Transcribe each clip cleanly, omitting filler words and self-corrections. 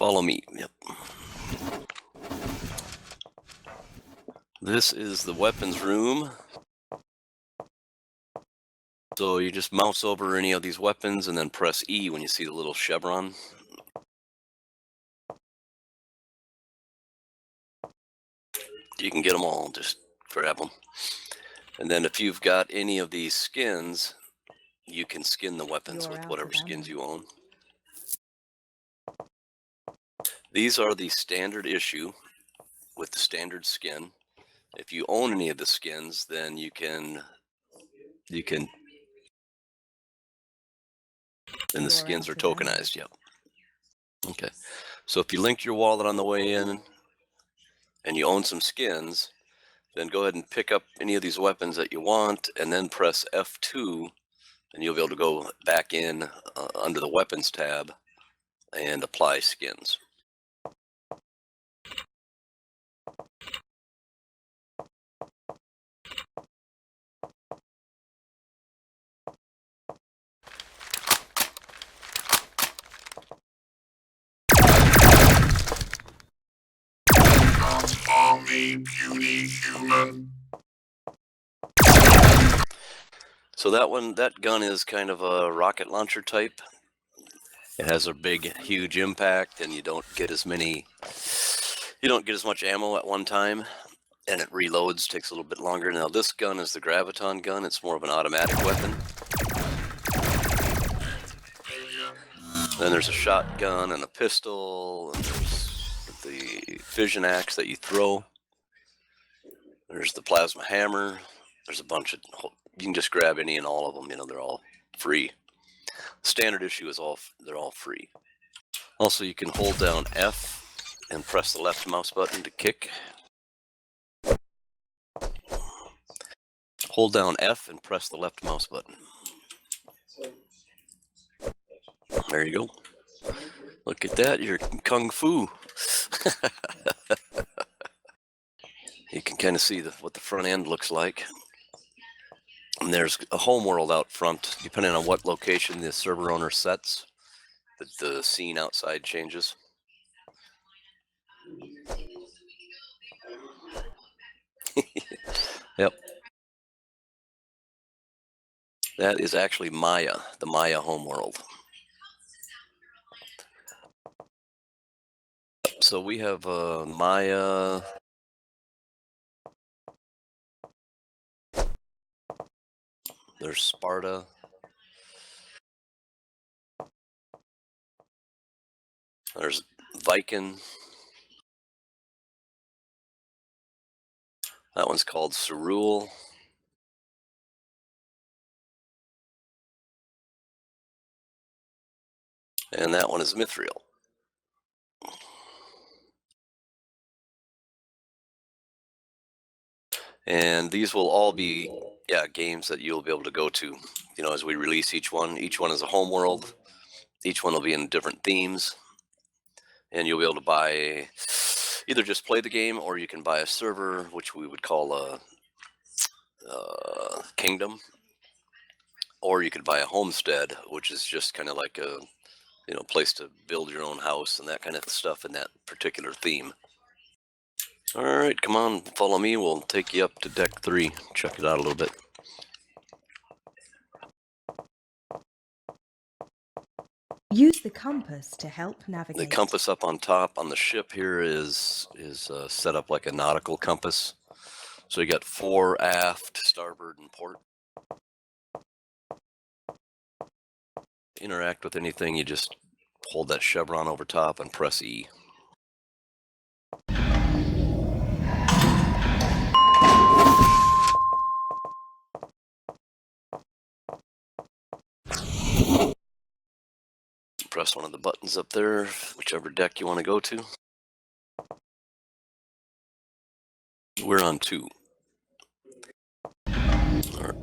Follow me. Yep. This is the weapons room. So you just mouse over any of these weapons and then press E when you see the little chevron. You can get them all, just grab them. And then if you've got any of these skins, you can skin the weapons with whatever skins you own. These are the standard issue with the standard skin. If you own any of the skins, then you can and the skins are tokenized. Yep. Okay. So if you linked your wallet on the way in and you own some skins, then go ahead and pick up any of these weapons that you want and then press F2 and you'll be able to go back in under the weapons tab and apply skins. On me, puny human. So that gun is kind of a rocket launcher type. It has a big, huge impact, and you don't get as much ammo at one time, and it reloads, takes a little bit longer. Now this gun is the Graviton Gun. It's more of an automatic weapon. Then there's a shotgun and a pistol, and there's the fission axe that you throw. There's the plasma hammer. There's a bunch of, you can just grab any and all of them, they're all free. Standard issue is they're all free. Also, you can hold down F and press the left mouse button to kick. Hold down F and press the left mouse button. There you go. Look at that, you're kung fu. You can kind of see what the front end looks like. And there's a home world out front. Depending on what location the server owner sets, the scene outside changes. Yep. That is actually Maya, the Maya homeworld. So we have Maya. There's Sparta. There's Viking. That one's called Cerule. And that one is Mithril. And these will all be, games that you'll be able to go to, as we release each one. Each one is a home world. Each one will be in different themes. And you'll be able to buy, either just play the game, or you can buy a server, which we would call a kingdom. Or you could buy a homestead, which is just kind of like a, place to build your own house and that kind of stuff in that particular theme. All right, come on, follow me. We'll take you up to deck 3. Check it out a little bit. Use the compass to help navigate. The compass up on top on the ship here is set up like a nautical compass. So you got fore, aft, starboard, and port. Interact with anything, you just hold that chevron over top and press E. Press one of the buttons up there, whichever deck you want to go to. We're on 2. All right.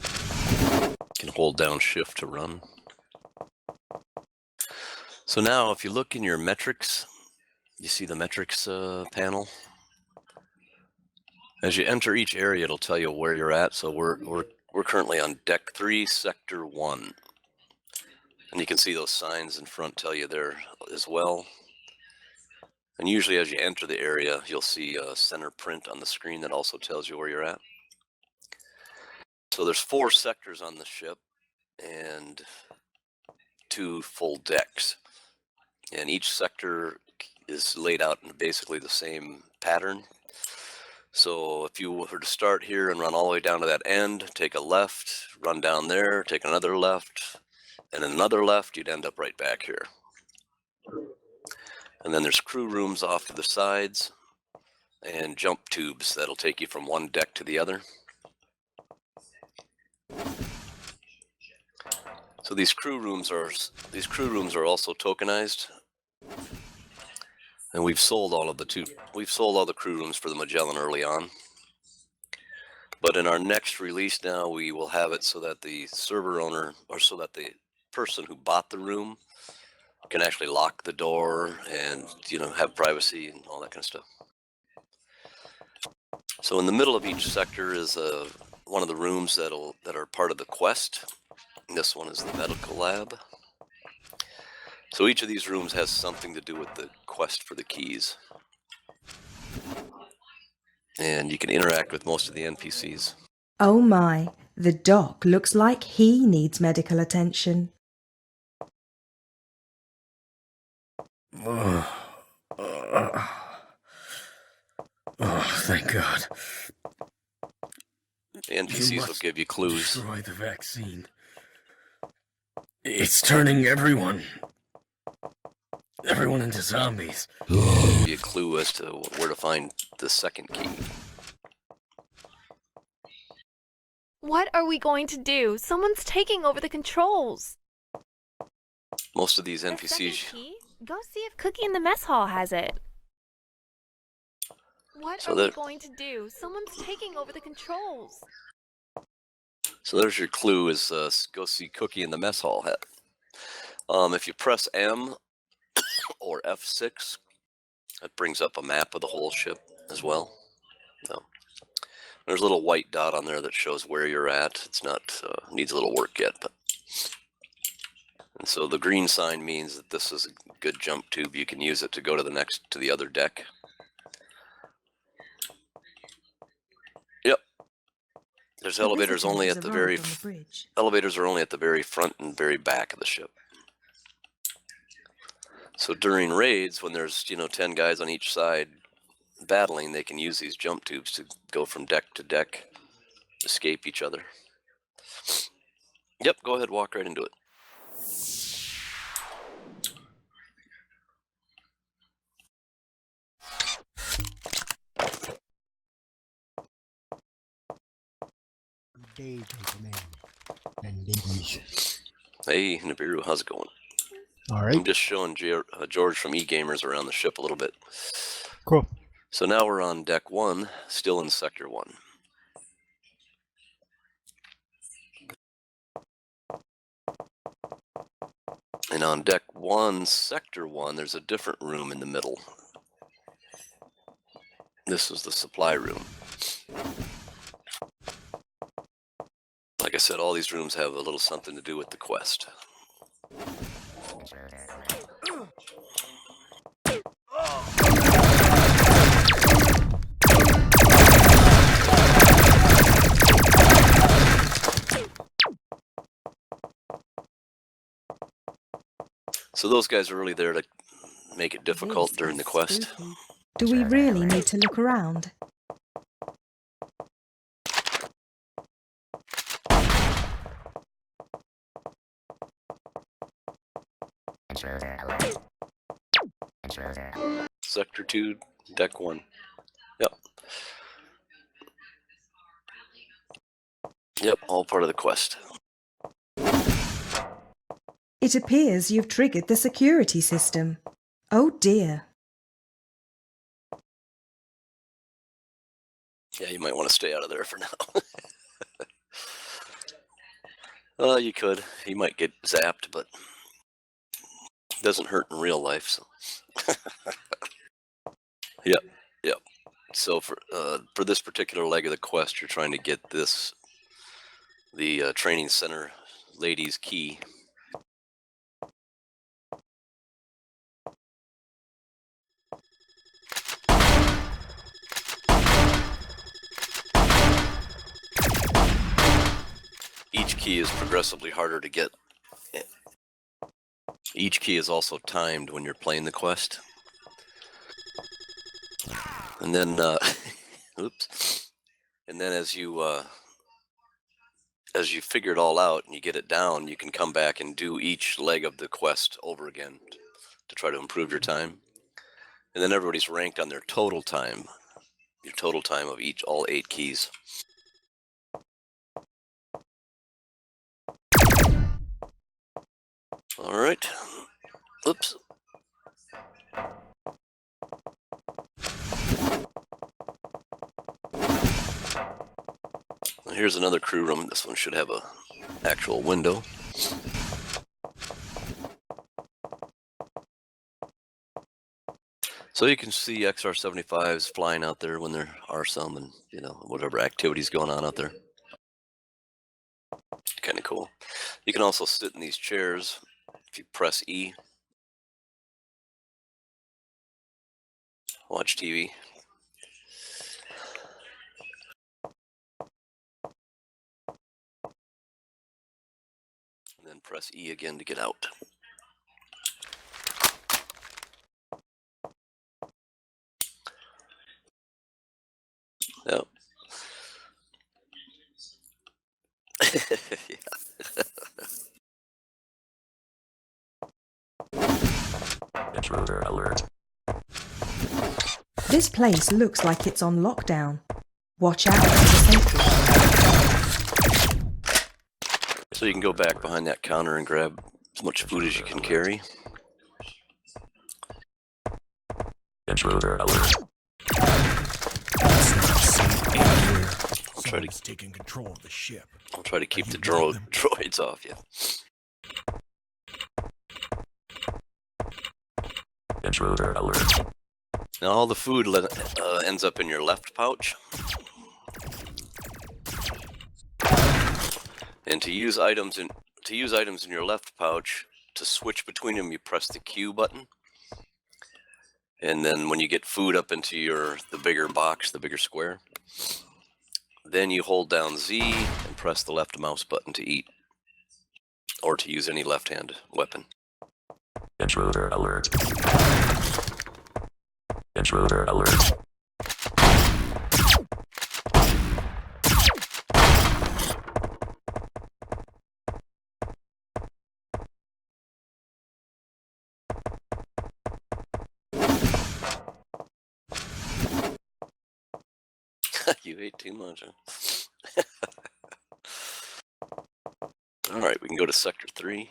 You can hold down shift to run. So now if you look in your metrics, you see the metrics panel. As you enter each area, it'll tell you where you're at. So we're We're currently on Deck 3, Sector 1. And you can see those signs in front tell you there as well. And usually as you enter the area, you'll see a center print on the screen that also tells you where you're at. So there's 4 sectors on the ship and 2 full decks. And each sector is laid out in basically the same pattern. So if you were to start here and run all the way down to that end, take a left, run down there, take another left, and another left, you'd end up right back here. And then there's crew rooms off to the sides and jump tubes that'll take you from one deck to the other. So these crew rooms are also tokenized. And we've sold all the crew rooms for the Magellan early on. But in our next release now, we will have it so that the server owner, or so that the person who bought the room can actually lock the door and, you know, have privacy and all that kind of stuff. So in the middle of each sector is one of the rooms that are part of the quest. And this one is the medical lab. So each of these rooms has something to do with the quest for the keys. And you can interact with most of the NPCs. Oh my, the doc looks like he needs medical attention. Oh, thank God. The NPCs will give you clues. Destroy the vaccine. It's turning everyone into zombies. Give you a clue as to where to find the second key. What are we going to do? Someone's taking over the controls. Most of these The NPCs. second key? Go see if Cookie in the mess hall has it. What So are we that- going to do? Someone's taking over the controls. So there's your clue: is go see Cookie in the mess hall. If you press M or F6, it brings up a map of the whole ship as well. So there's a little white dot on there that shows where you're at. It's not needs a little work yet, but. And so the green sign means that this is a good jump tube. You can use it to go to the other deck. Yep. There's The elevators visitor only has at the arrived very on the bridge. elevators are only at the very front and very back of the ship. So during raids, when there's 10 guys on each side battling, they can use these jump tubes to go from deck to deck, escape each other. Yep, go ahead, walk right into it. Good day, gentlemen and ladies. Hey, Nibiru, how's it going? All I'm right, just showing George from eGamers around the ship a little bit. cool. So now we're on deck 1, still in sector 1. And on deck 1, sector 1, there's a different room in the middle. This is the supply room. Like I said, all these rooms have a little something to do with the quest. So those guys are really there to make it difficult This during the is quest. spooky. Do we really need to look around? Sector 2, deck 1. Yep. Yep, all part of the quest. It appears you've triggered the security system. Oh dear. Yeah, you might want to stay out of there for now. You could. You might get zapped, but it doesn't hurt in real life. So. Yep. So for this particular leg of the quest, you're trying to get this the training center lady's key. Each key is progressively harder to get. Each key is also timed when you're playing the quest. And then, oops. And then as you figure it all out and you get it down, you can come back and do each leg of the quest over again to try to improve your time. And then everybody's ranked on their total time, your total time of all 8 keys. All right. Oops. Here's another crew room. This one should have a actual window. So you can see XR-75s flying out there when there are some, and whatever activities going on out there. Kind of cool. You can also sit in these chairs if you press E. Watch TV. And then press E again to get out. Yep. Intruder alert. This place looks like it's on lockdown. Watch out for the sentry. So you can go back behind that counter and grab as much food as you can carry. Intruder alert. Someone's taking control of the ship. I'll try to keep the droids off you. Intruder alert. Now all the food ends up in your left pouch. And to use items in your left pouch, to switch between them, you press the Q button. And then when you get food up into the bigger box, the bigger square, then you hold down Z and press the left mouse button to eat, or to use any left-hand weapon. Intruder alert. Intruder alert. You ate too much, huh? All right, we can go to Sector 3.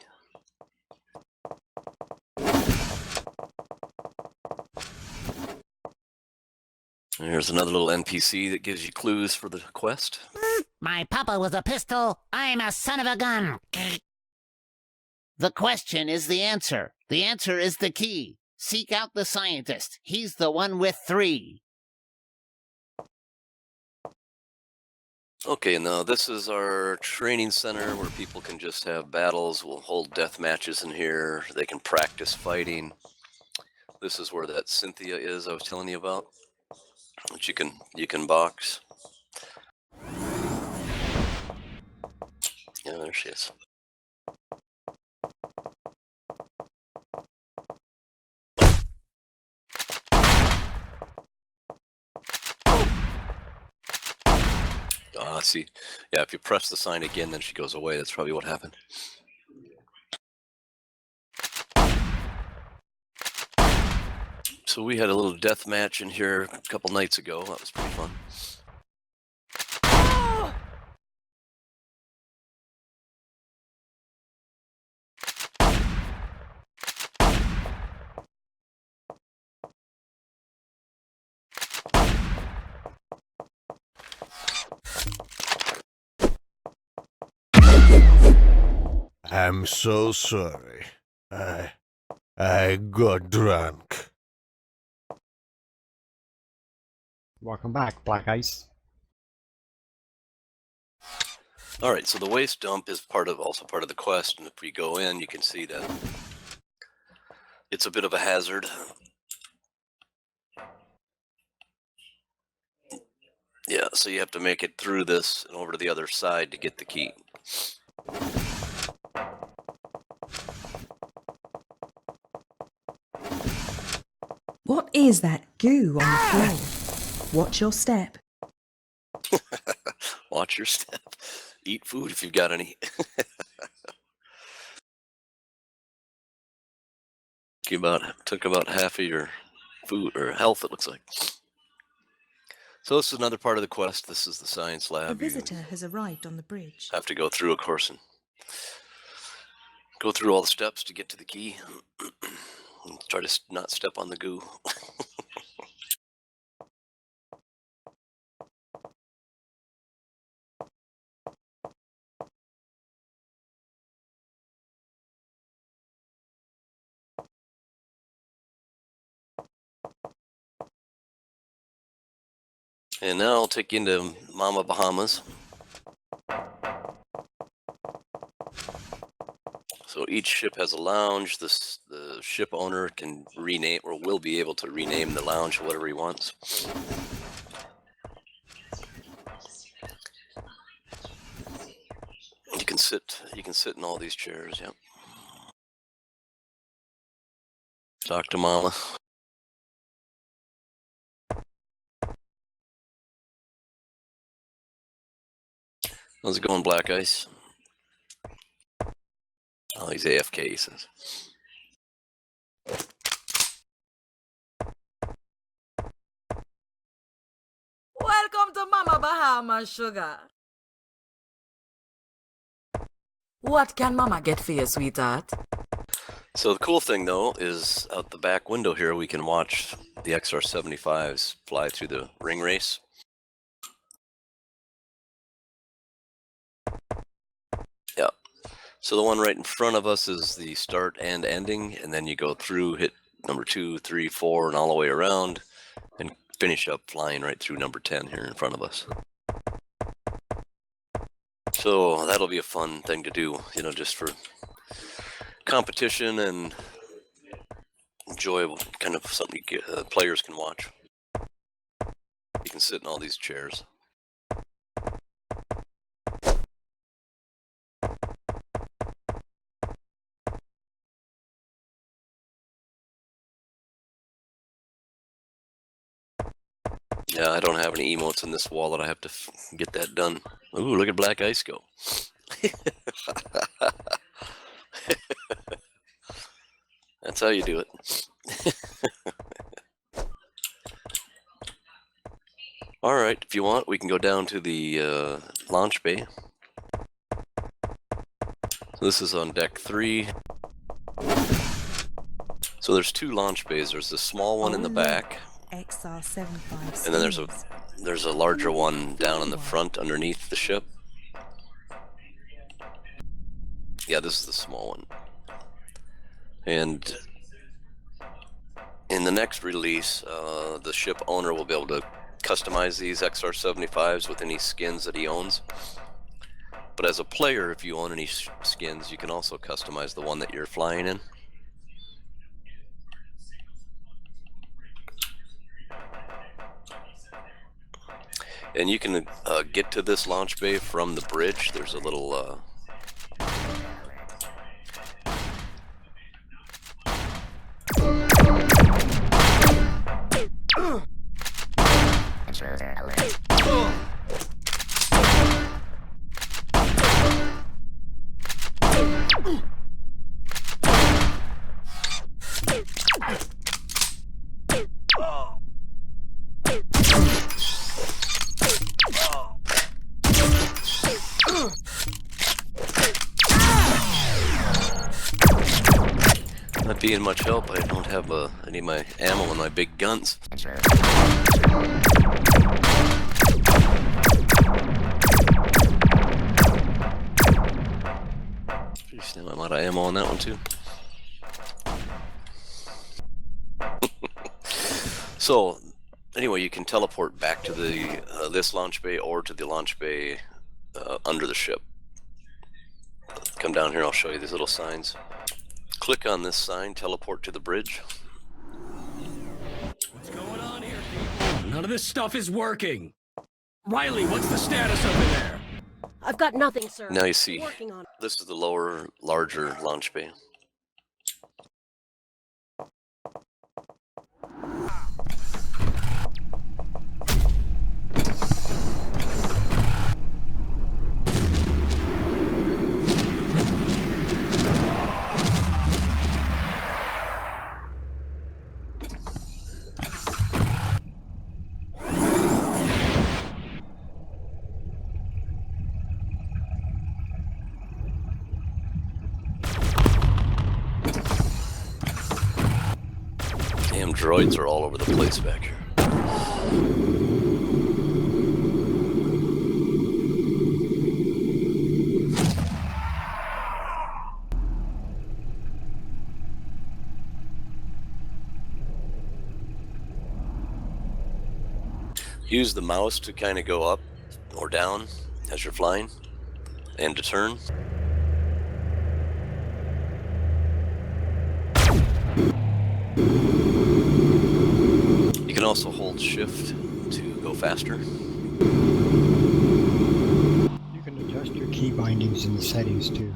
There's another little NPC that gives you clues for the quest. My papa was a pistol. I'm a son of a gun. The question is the answer. The answer is the key. Seek out the scientist. He's the one with 3. Okay, now this is our training center where people can just have battles. We'll hold death matches in here. They can practice fighting. This is where that Cynthia is I was telling you about, which you can box. Yeah, there she is. See, yeah, if you press the sign again, then she goes away. That's probably what happened. So we had a little death match in here a couple nights ago. That was pretty fun. I'm so sorry. I got drunk. Welcome back, Black Ice. All right, so the waste dump is also part of the quest, and if we go in, you can see that it's a bit of a hazard. Yeah, so you have to make it through this and over to the other side to get the key. What is that goo on the floor? Watch your step. Watch your step. Eat food if you've got any. Took about half of your food or health, it looks like. So this is another part of the quest. This is the science A lab. visitor has arrived on the bridge. You have to go through, of course, and go through all the steps to get to the key. And try to not step on the goo. And now I'll take you into Mama Bahamas. So each ship has a lounge. The ship owner can rename, or will be able to rename the lounge whatever he wants. You can sit in all these chairs. Yep. Talk to Mama. How's it going, Black Ice? Oh, he's AFK, he says. Welcome to Mama Bahamas, sugar. What can Mama get for you, sweetheart? So the cool thing, though, is out the back window here, we can watch the XR-75s fly through the ring race. Yeah. So the one right in front of us is the start and ending, and then you go through, hit number 2, 3, 4, and all the way around, and finish up flying right through number 10 here in front of us. So that'll be a fun thing to do, you know, just for competition and enjoyable, kind of something players can watch. You can sit in all these chairs. Yeah, I don't have any emotes in this wallet. I have to get that done. Ooh, look at Black Ice go. That's how you do it. All right, if you want, we can go down to the launch bay. So this is on deck 3. So there's 2 launch bays. There's the small one in the back. XR-75 And then there's a larger one down in the front underneath the ship. Yeah, this is the small one. And in the next release, the ship owner will be able to customize these XR-75s with any skins that he owns. But as a player, if you own any skins, you can also customize the one that you're flying in. And you can get to this launch bay from the bridge. There's a little not being much help. I don't have any of my ammo in my big guns. Jeez, now I'm out of ammo on that one too. So, anyway, you can teleport back to the this launch bay or to the launch bay under the ship. Come down here, I'll show you these little signs. Click on this sign, teleport to the bridge. What's going on here, people? None of this stuff is working. Riley, what's the status over there? I've got nothing, sir. Now you see, Working on it. this is the lower, larger launch bay. Damn droids are all over the place back here. Use the mouse to kind of go up or down as you're flying and to turn. You can also hold shift to go faster. You can adjust your key bindings in the settings too.